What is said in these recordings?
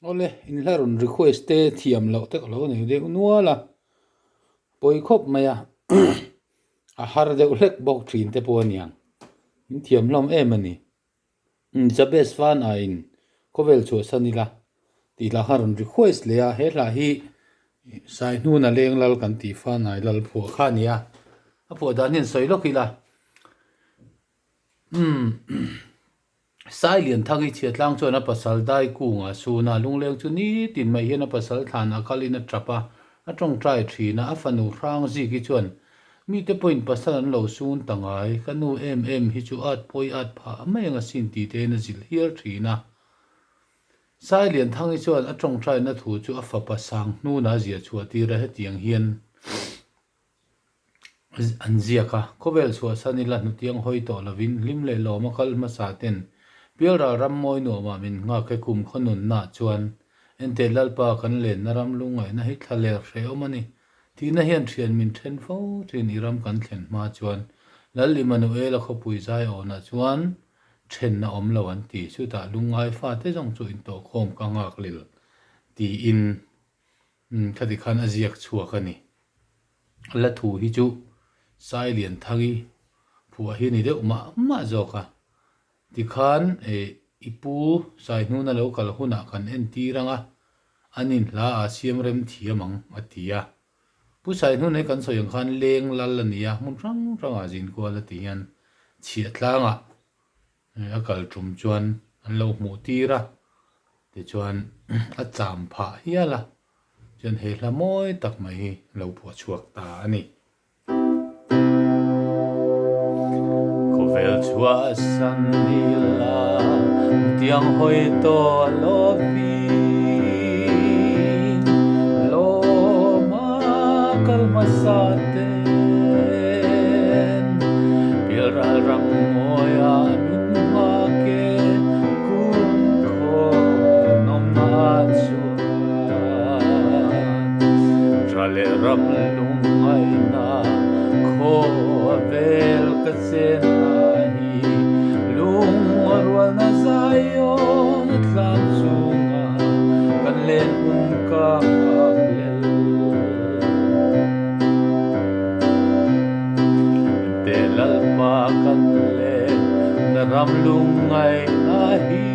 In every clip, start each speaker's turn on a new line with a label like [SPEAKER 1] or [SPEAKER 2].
[SPEAKER 1] ole in hlarun request te thiam lo te lo ne de nuala poi khop maya a har de ulek bok thin te po niang in thiam lom em ani zabes fan a in Khawvel chhuahsanila ti la harun request le a he la hi sai nu na leng lal kan ti fa nai lal phuah kha nia a phuah dan hin soi lokila sai lian thagi chiatlang chona pasal dai kunga suna lungleng chu ni tin mai hian a pasal than a kalina trapa a tong trai thina a fanu rang ji ki chuan mi te point pasal an lo sun tangai kanu em hi chu at poi at pha mai nga sin ti te na zil hiar thina sai lian thangi chuan a tong trai na thu chu a fa pasang nu na zia chu ti ra he tiang hian an zia ka Khawvel chhuahsanila nu tiang hoi to lovin lim le lo ma kal ma sa ten pial ra ram moi no ma min nga ke kum khonun na chuan ente lalpa kan len na ram lungai na hi thale hre omani ti na hian thian min then fo thin iram kan thlen ma chuan lal Emmanuel a khopui zai ona chuan then na om lo an ti chu ta lungai fa te jong chu in to khom ka ngak lil ti in khadi khan aziak chuak ani la thu hi chu sai lian thagi phuah hi ni deuh ma zoka ti khan ipu sai nu na lo kal huna kan en ti ranga anin hla a siam rem thiamang atia pu sai nu ne kan soyang khan leng lal ania mun rang a jin ko la tian chia tlanga a kal tum chuan an lo mu tira ti chuan a cham pha hiala chuan he hla moi tak mai hi lo phuah chuak ta ani Khawvel chhuahsan nila tiang hoi to lovi lo ma kal masaten pial ra ram moya min ma ke kum kho nom na chuan trale ram lung ai na Khawvel ka chen hi lung rual na zayon tlam sunga kan len un ka lel te lalpa kan len na ram lung ai na hi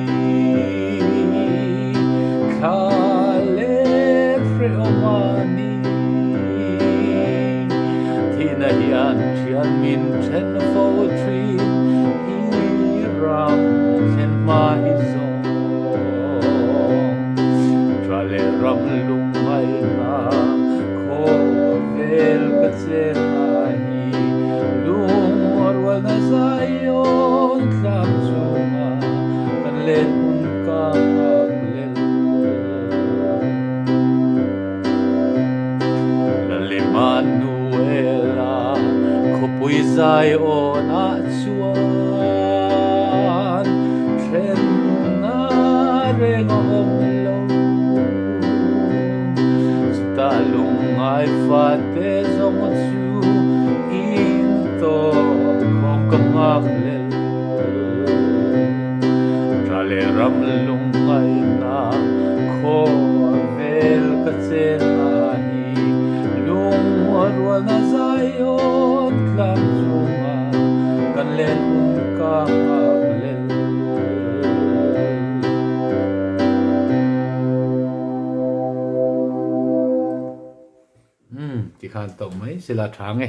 [SPEAKER 1] khale fre omani na hian thian min then fo tri hi ram then ma hi zo trale ram lung mai na Khawvel ka chen hi lung rual na zayon tlam chunga kan len un ka lel Emmanuel khopui zai ona chuan then na reng om lo sta lungai fa te zong chu in to khom ka ngak lel trale ram lungai na Khawvel ka chen rual na zayon tlam chunga kan len un ka lel ti khan to mai sila thang